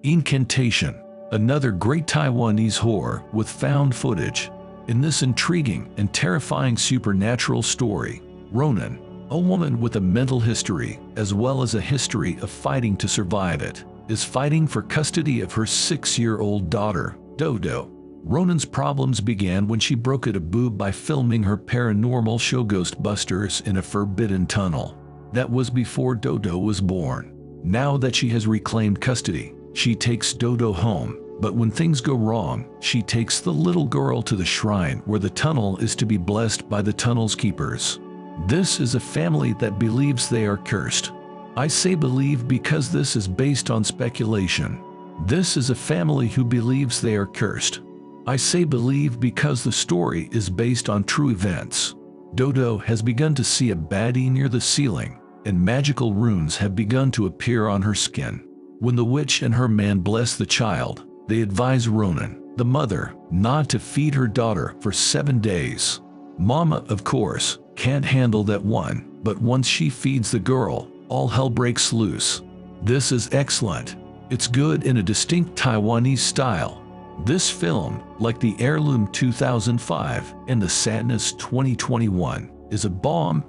Incantation, another great Taiwanese horror with found footage. In this intriguing and terrifying supernatural story, Ronan, a woman with a mental history as well as a history of fighting to survive it, is fighting for custody of her 6-year-old daughter, Dodo. Ronan's problems began when she broke a taboo by filming her paranormal show Ghostbusters in a forbidden tunnel. That was before Dodo was born. Now that she has reclaimed custody, she takes Dodo home, but when things go wrong, she takes the little girl to the shrine where the tunnel is to be blessed by the tunnel's keepers. This is a family that believes they are cursed. I say believe because this is based on speculation. This is a family who believes they are cursed. I say believe because the story is based on true events. Dodo has begun to see a baddie near the ceiling, and magical runes have begun to appear on her skin. When the witch and her man bless the child, they advise Ronan, the mother, not to feed her daughter for 7 days. Mama, of course, can't handle that one, but once she feeds the girl, all hell breaks loose. This is excellent. It's good in a distinct Taiwanese style. This film, like the Heirloom 2005 and the Sadness 2021, is a bomb.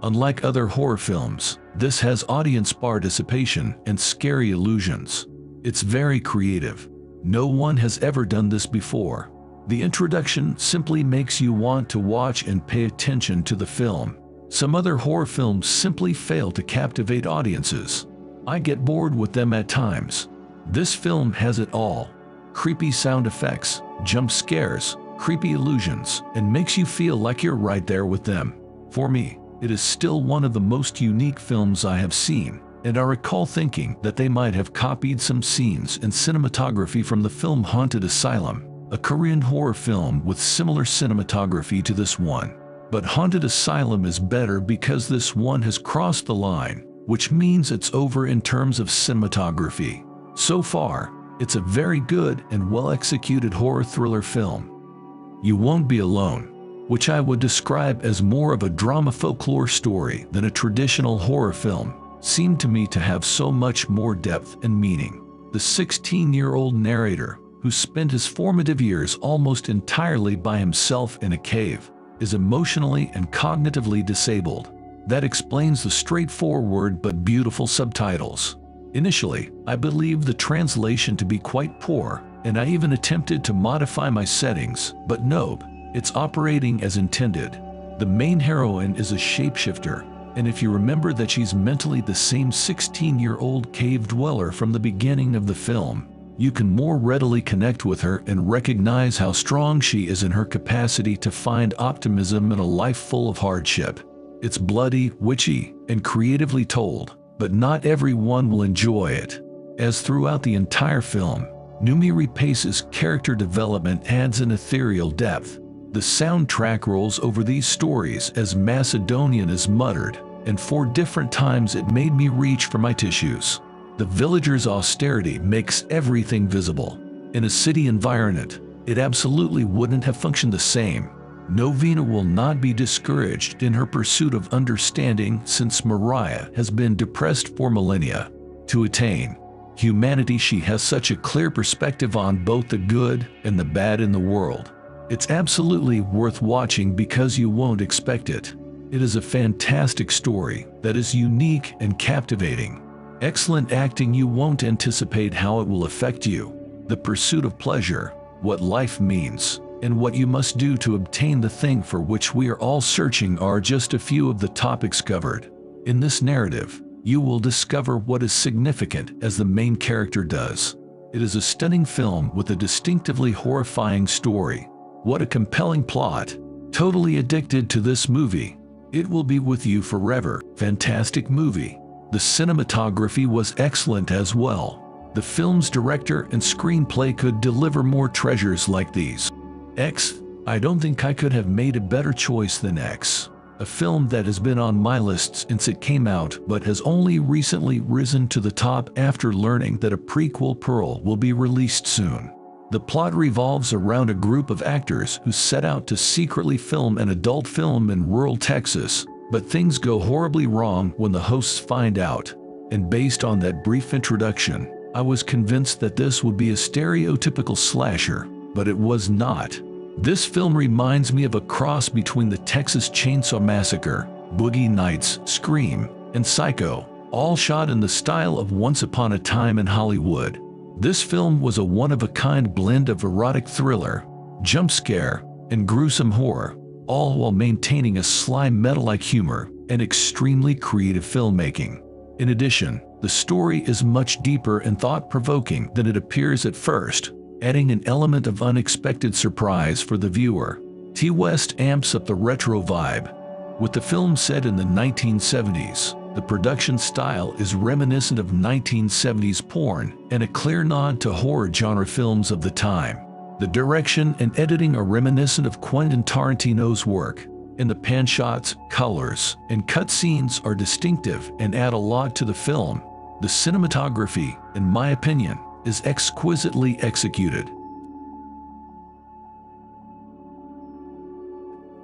Unlike other horror films, this has audience participation and scary illusions. It's very creative. No one has ever done this before. The introduction simply makes you want to watch and pay attention to the film. Some other horror films simply fail to captivate audiences. I get bored with them at times. This film has it all. Creepy sound effects, jump scares, creepy illusions, and makes you feel like you're right there with them. For me, it is still one of the most unique films I have seen, and I recall thinking that they might have copied some scenes and cinematography from the film Haunted Asylum, a Korean horror film with similar cinematography to this one. But Haunted Asylum is better because this one has crossed the line, which means it's over in terms of cinematography. So far, it's a very good and well-executed horror thriller film. You Won't Be Alone, which I would describe as more of a drama folklore story than a traditional horror film, seemed to me to have so much more depth and meaning. The 16-year-old narrator, who spent his formative years almost entirely by himself in a cave, is emotionally and cognitively disabled. That explains the straightforward but beautiful subtitles. Initially, I believed the translation to be quite poor, and I even attempted to modify my settings, but nope, it's operating as intended. The main heroine is a shapeshifter, and if you remember that she's mentally the same 16-year-old cave dweller from the beginning of the film, you can more readily connect with her and recognize how strong she is in her capacity to find optimism in a life full of hardship. It's bloody, witchy, and creatively told, but not everyone will enjoy it. As throughout the entire film, Numiri Pace's character development adds an ethereal depth. The soundtrack rolls over these stories as Macedonian is muttered, and 4 different times it made me reach for my tissues. The villagers' austerity makes everything visible. In a city environment, it absolutely wouldn't have functioned the same. Novena will not be discouraged in her pursuit of understanding since Mariah has been depressed for millennia. To attain humanity, she has such a clear perspective on both the good and the bad in the world. It's absolutely worth watching because you won't expect it. It is a fantastic story that is unique and captivating. Excellent acting. You won't anticipate how it will affect you. The pursuit of pleasure, what life means, and what you must do to obtain the thing for which we are all searching are just a few of the topics covered. In this narrative, you will discover what is significant as the main character does. It is a stunning film with a distinctively horrifying story. What a compelling plot. Totally addicted to this movie. It will be with you forever. Fantastic movie. The cinematography was excellent as well. The film's director and screenplay could deliver more treasures like these. X, I don't think I could have made a better choice than X. A film that has been on my list since it came out but has only recently risen to the top after learning that a prequel Pearl will be released soon. The plot revolves around a group of actors who set out to secretly film an adult film in rural Texas, but things go horribly wrong when the hosts find out. And based on that brief introduction, I was convinced that this would be a stereotypical slasher, but it was not. This film reminds me of a cross between the Texas Chainsaw Massacre, Boogie Nights, Scream, and Psycho, all shot in the style of Once Upon a Time in Hollywood. This film was a one-of-a-kind blend of erotic thriller, jump scare, and gruesome horror, all while maintaining a sly metal-like humor and extremely creative filmmaking. In addition, the story is much deeper and thought-provoking than it appears at first, adding an element of unexpected surprise for the viewer. T. West amps up the retro vibe. With the film set in the 1970s, the production style is reminiscent of 1970s porn and a clear nod to horror genre films of the time. The direction and editing are reminiscent of Quentin Tarantino's work, and the pan shots, colors, and cut scenes are distinctive and add a lot to the film. The cinematography, in my opinion, is exquisitely executed.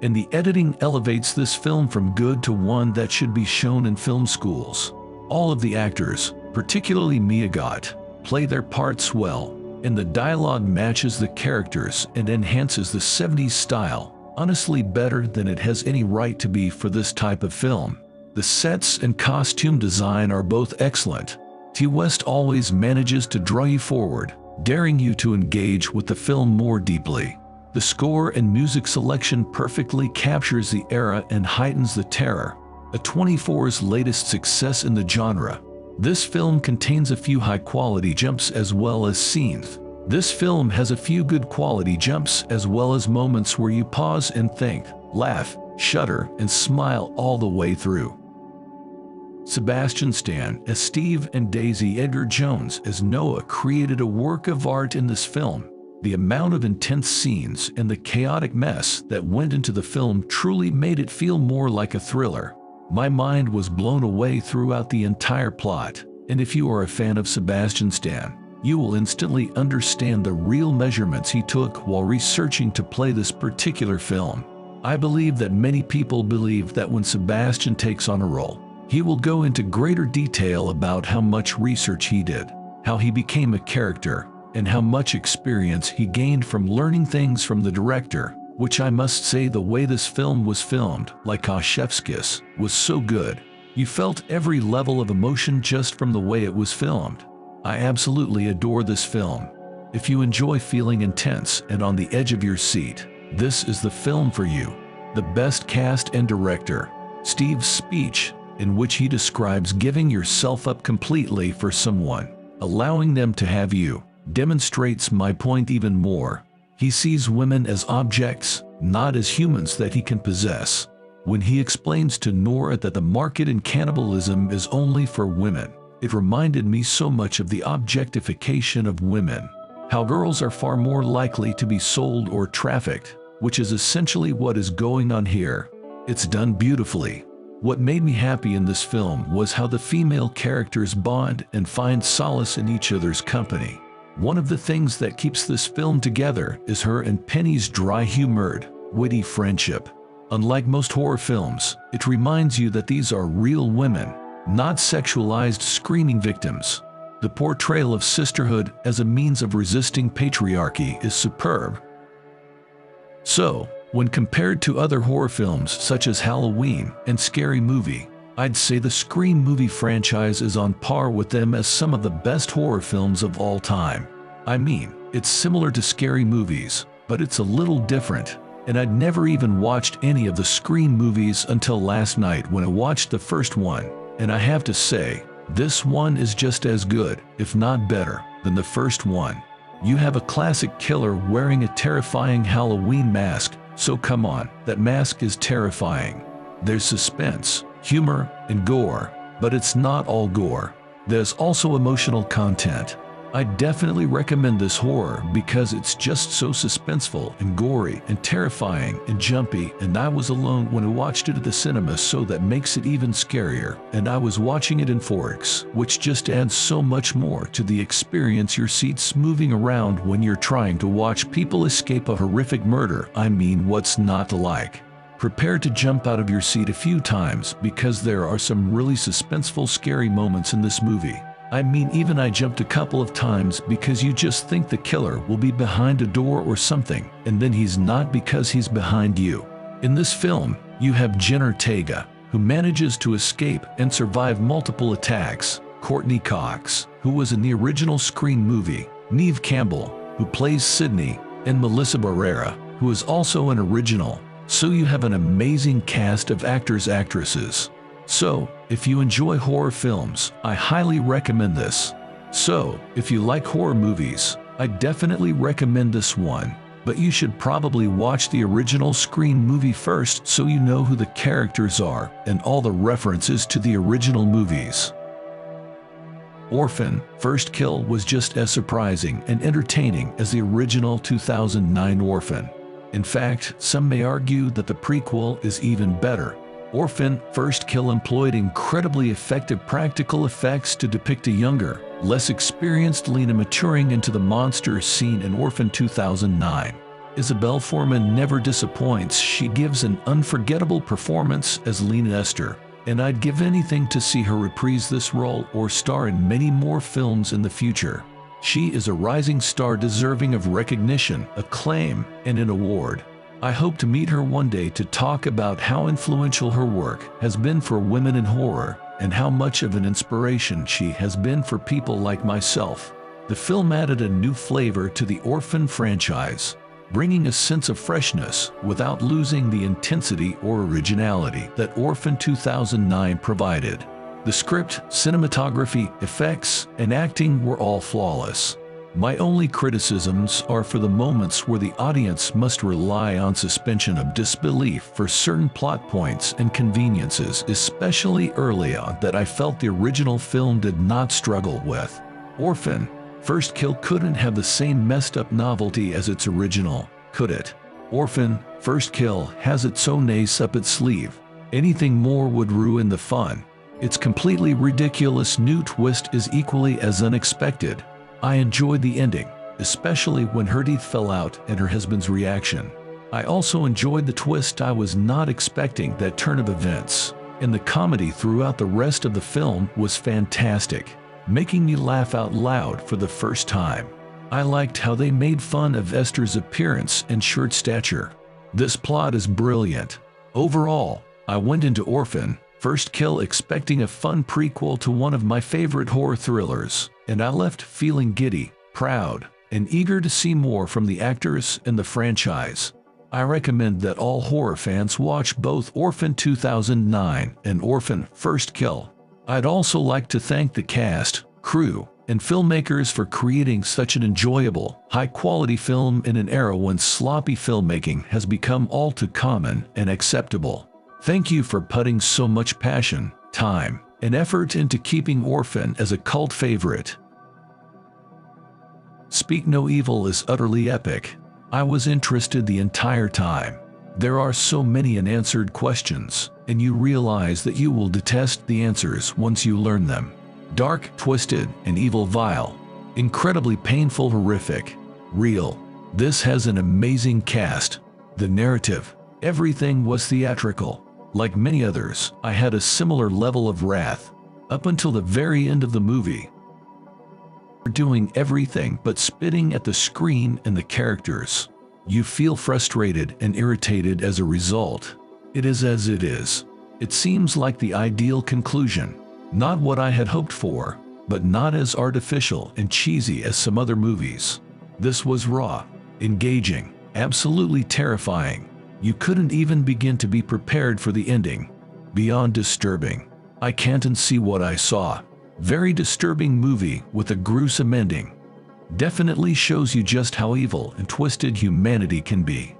And the editing elevates this film from good to one that should be shown in film schools. All of the actors, particularly Mia Goth, play their parts well, and the dialogue matches the characters and enhances the 70s style, honestly better than it has any right to be for this type of film. The sets and costume design are both excellent. T. West always manages to draw you forward, daring you to engage with the film more deeply. The score and music selection perfectly captures the era and heightens the terror, a 24's latest success in the genre. This film contains a few high-quality jumps as well as scenes. This film has a few good quality jumps as well as moments where you pause and think, laugh, shudder, and smile all the way through. Sebastian Stan as Steve and Daisy Edgar Jones as Noah created a work of art in this film. The amount of intense scenes and the chaotic mess that went into the film truly made it feel more like a thriller. My mind was blown away throughout the entire plot, and if you are a fan of Sebastian Stan, you will instantly understand the real measurements he took while researching to play this particular film. I believe that many people believe that when Sebastian takes on a role, he will go into greater detail about how much research he did, how he became a character, and how much experience he gained from learning things from the director, which I must say the way this film was filmed, like a chef's kiss, was so good. You felt every level of emotion just from the way it was filmed. I absolutely adore this film. If you enjoy feeling intense and on the edge of your seat, this is the film for you. The best cast and director. Steve's speech, in which he describes giving yourself up completely for someone, allowing them to have you, demonstrates my point even more. He sees women as objects, not as humans that he can possess. When he explains to Nora that the market in cannibalism is only for women, it reminded me so much of the objectification of women. How girls are far more likely to be sold or trafficked, which is essentially what is going on here. It's done beautifully. What made me happy in this film was how the female characters bond and find solace in each other's company. One of the things that keeps this film together is her and Penny's dry-humored, witty friendship. Unlike most horror films, it reminds you that these are real women, not sexualized screaming victims. The portrayal of sisterhood as a means of resisting patriarchy is superb. So, when compared to other horror films such as Halloween and Scary Movie, I'd say the Scream movie franchise is on par with them as some of the best horror films of all time. I mean, it's similar to Scary Movies, but it's a little different, and I'd never even watched any of the Scream movies until last night when I watched the first one, and I have to say, this one is just as good, if not better, than the first one. You have a classic killer wearing a terrifying Halloween mask, so come on, that mask is terrifying. There's suspense, humor, and gore, but it's not all gore. There's also emotional content. I definitely recommend this horror because it's just so suspenseful and gory and terrifying and jumpy, and I was alone when I watched it at the cinema, so that makes it even scarier, and I was watching it in 4X, which just adds so much more to the experience. Your seats moving around when you're trying to watch people escape a horrific murder. I mean, what's not to like? Prepare to jump out of your seat a few times because there are some really suspenseful, scary moments in this movie. I mean, even I jumped a couple of times because you just think the killer will be behind a door or something, and then he's not because he's behind you. In this film, you have Jen Ortega, who manages to escape and survive multiple attacks, Courtney Cox, who was in the original Scream movie, Neve Campbell, who plays Sydney, and Melissa Barrera, who is also an original. So you have an amazing cast of actors/actresses. So, if you enjoy horror films, I highly recommend this. So, if you like horror movies, I definitely recommend this one. But you should probably watch the original Scream movie first so you know who the characters are and all the references to the original movies. Orphan: First Kill was just as surprising and entertaining as the original 2009 Orphan. In fact, some may argue that the prequel is even better. Orphan: First Kill employed incredibly effective practical effects to depict a younger, less experienced Lena maturing into the monster seen in Orphan 2009. Isabelle Foreman never disappoints. She gives an unforgettable performance as Lena Esther, and I'd give anything to see her reprise this role or star in many more films in the future. She is a rising star deserving of recognition, acclaim, and an award. I hope to meet her one day to talk about how influential her work has been for women in horror and how much of an inspiration she has been for people like myself. The film added a new flavor to the Orphan franchise, bringing a sense of freshness without losing the intensity or originality that Orphan 2009 provided. The script, cinematography, effects, and acting were all flawless. My only criticisms are for the moments where the audience must rely on suspension of disbelief for certain plot points and conveniences, especially early on, that I felt the original film did not struggle with. Orphan: First Kill couldn't have the same messed up novelty as its original, could it? Orphan: First Kill has its own ace up its sleeve. Anything more would ruin the fun. Its completely ridiculous new twist is equally as unexpected. I enjoyed the ending, especially when her teeth fell out and her husband's reaction. I also enjoyed the twist. I was not expecting that turn of events, and the comedy throughout the rest of the film was fantastic, making me laugh out loud for the first time. I liked how they made fun of Esther's appearance and short stature. This plot is brilliant. Overall, I went into Orphan: First Kill expecting a fun prequel to one of my favorite horror thrillers, and I left feeling giddy, proud, and eager to see more from the actors and the franchise. I recommend that all horror fans watch both Orphan 2009 and Orphan: First Kill. I'd also like to thank the cast, crew, and filmmakers for creating such an enjoyable, high-quality film in an era when sloppy filmmaking has become all too common and acceptable. Thank you for putting so much passion, time, and effort into keeping Orphan as a cult favorite. Speak No Evil is utterly epic. I was interested the entire time. There are so many unanswered questions, and you realize that you will detest the answers once you learn them. Dark, twisted, and evil, vile. Incredibly painful, horrific. Real. This has an amazing cast. The narrative. Everything was theatrical. Like many others, I had a similar level of wrath. Up until the very end of the movie. Doing everything but spitting at the screen and the characters. You feel frustrated and irritated as a result. It is as it is. It seems like the ideal conclusion. Not what I had hoped for, but not as artificial and cheesy as some other movies. This was raw, engaging, absolutely terrifying. You couldn't even begin to be prepared for the ending. Beyond disturbing. I can't unsee what I saw. Very disturbing movie with a gruesome ending. Definitely shows you just how evil and twisted humanity can be.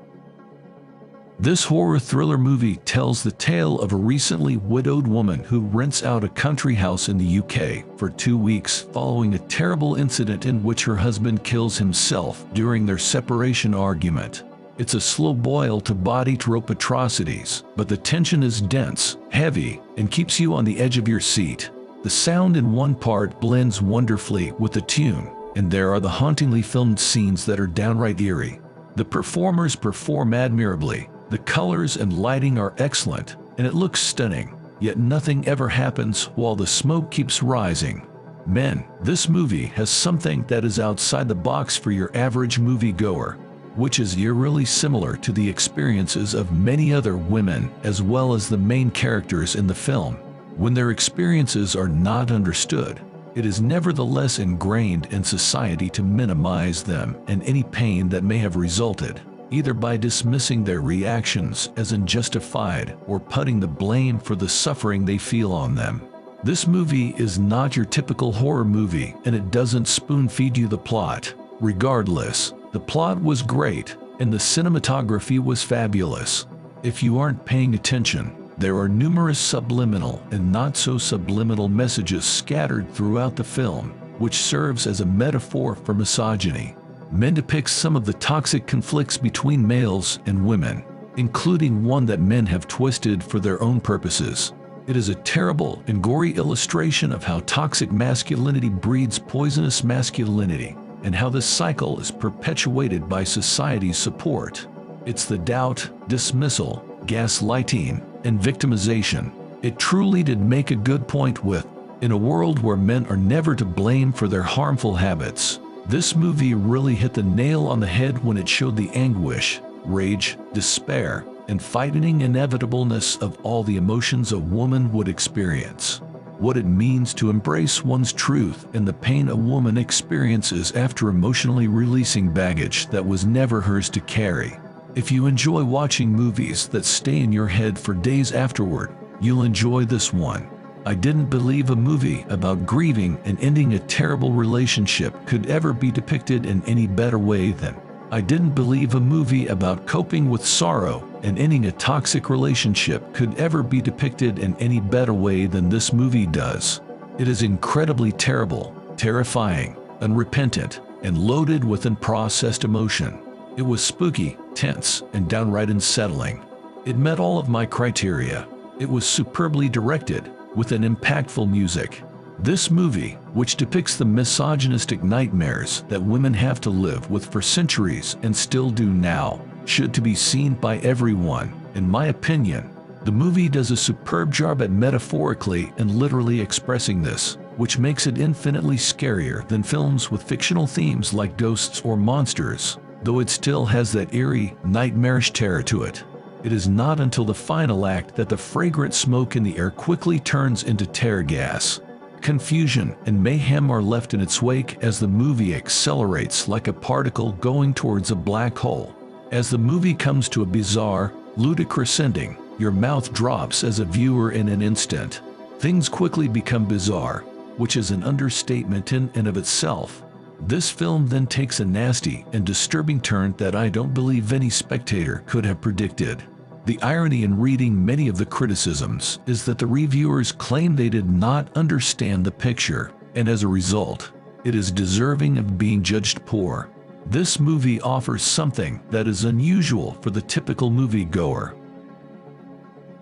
This horror thriller movie tells the tale of a recently widowed woman who rents out a country house in the UK for 2 weeks following a terrible incident in which her husband kills himself during their separation argument. It's a slow boil to body trope atrocities, but the tension is dense, heavy, and keeps you on the edge of your seat. The sound in one part blends wonderfully with the tune, and there are the hauntingly filmed scenes that are downright eerie. The performers perform admirably. The colors and lighting are excellent, and it looks stunning, yet nothing ever happens while the smoke keeps rising. Men, this movie has something that is outside the box for your average moviegoer, which is eerily similar to the experiences of many other women as well as the main characters in the film. When their experiences are not understood, it is nevertheless ingrained in society to minimize them and any pain that may have resulted, either by dismissing their reactions as unjustified or putting the blame for the suffering they feel on them. This movie is not your typical horror movie, and it doesn't spoon-feed you the plot. Regardless, the plot was great, and the cinematography was fabulous. If you aren't paying attention, there are numerous subliminal and not-so-subliminal messages scattered throughout the film, which serves as a metaphor for misogyny. Men depicts some of the toxic conflicts between males and women, including one that men have twisted for their own purposes. It is a terrible and gory illustration of how toxic masculinity breeds poisonous masculinity, and how this cycle is perpetuated by society's support. It's the doubt, dismissal, gaslighting, and victimization. It truly did make a good point with, in a world where men are never to blame for their harmful habits, this movie really hit the nail on the head when it showed the anguish, rage, despair, and frightening inevitableness of all the emotions a woman would experience. What it means to embrace one's truth and the pain a woman experiences after emotionally releasing baggage that was never hers to carry. If you enjoy watching movies that stay in your head for days afterward, you'll enjoy this one. I didn't believe a movie about grieving and ending a terrible relationship could ever be depicted in any better way than. I didn't believe a movie about coping with sorrow and ending a toxic relationship could ever be depicted in any better way than this movie does. It is incredibly terrible, terrifying, unrepentant, and loaded with unprocessed emotion. It was spooky, tense, and downright unsettling. It met all of my criteria. It was superbly directed, with an impactful music. This movie, which depicts the misogynistic nightmares that women have to live with for centuries and still do now, should to be seen by everyone, in my opinion. The movie does a superb job at metaphorically and literally expressing this, which makes it infinitely scarier than films with fictional themes like ghosts or monsters, though it still has that eerie, nightmarish terror to it. It is not until the final act that the fragrant smoke in the air quickly turns into tear gas. Confusion and mayhem are left in its wake as the movie accelerates like a particle going towards a black hole. As the movie comes to a bizarre, ludicrous ending, your mouth drops as a viewer in an instant. Things quickly become bizarre, which is an understatement in and of itself. This film then takes a nasty and disturbing turn that I don't believe any spectator could have predicted. The irony in reading many of the criticisms is that the reviewers claim they did not understand the picture, and as a result, it is deserving of being judged poor. This movie offers something that is unusual for the typical moviegoer.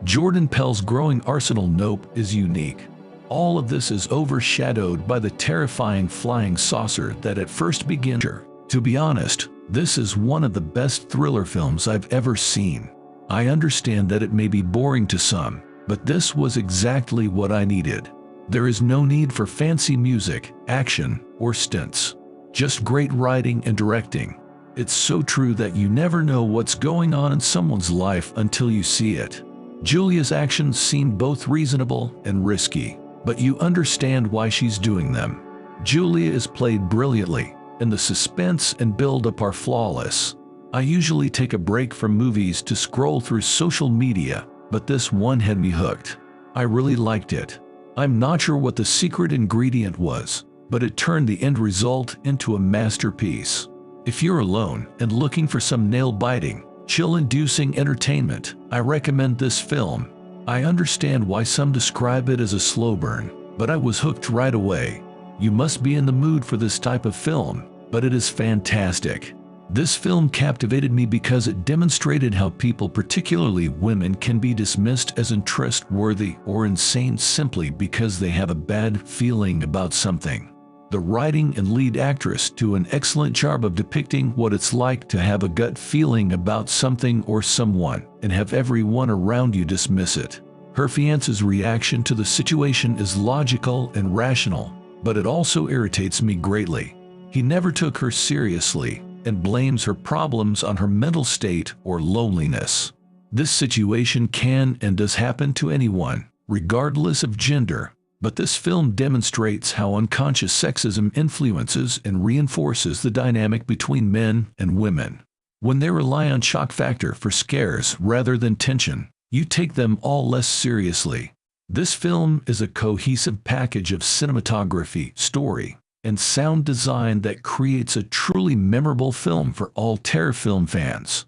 Jordan Peele's growing arsenal nope is unique. All of this is overshadowed by the terrifying flying saucer that at first begins. To be honest, this is one of the best thriller films I've ever seen. I understand that it may be boring to some, but this was exactly what I needed. There is no need for fancy music, action, or stunts. Just great writing and directing. It's so true that you never know what's going on in someone's life until you see it. Julia's actions seem both reasonable and risky, but you understand why she's doing them. Julia is played brilliantly, and the suspense and build-up are flawless. I usually take a break from movies to scroll through social media, but this one had me hooked. I really liked it. I'm not sure what the secret ingredient was, but it turned the end result into a masterpiece. If you're alone and looking for some nail-biting, chill-inducing entertainment, I recommend this film. I understand why some describe it as a slow burn, but I was hooked right away. You must be in the mood for this type of film, but it is fantastic. This film captivated me because it demonstrated how people, particularly women, can be dismissed as untrustworthy or insane simply because they have a bad feeling about something. The writing and lead actress do an excellent job of depicting what it's like to have a gut feeling about something or someone and have everyone around you dismiss it. Her fiance's reaction to the situation is logical and rational, but it also irritates me greatly. He never took her seriously and blames her problems on her mental state or loneliness. This situation can and does happen to anyone, regardless of gender, but this film demonstrates how unconscious sexism influences and reinforces the dynamic between men and women. When they rely on shock factor for scares rather than tension, you take them all less seriously. This film is a cohesive package of cinematography, story, and sound design that creates a truly memorable film for all terror film fans.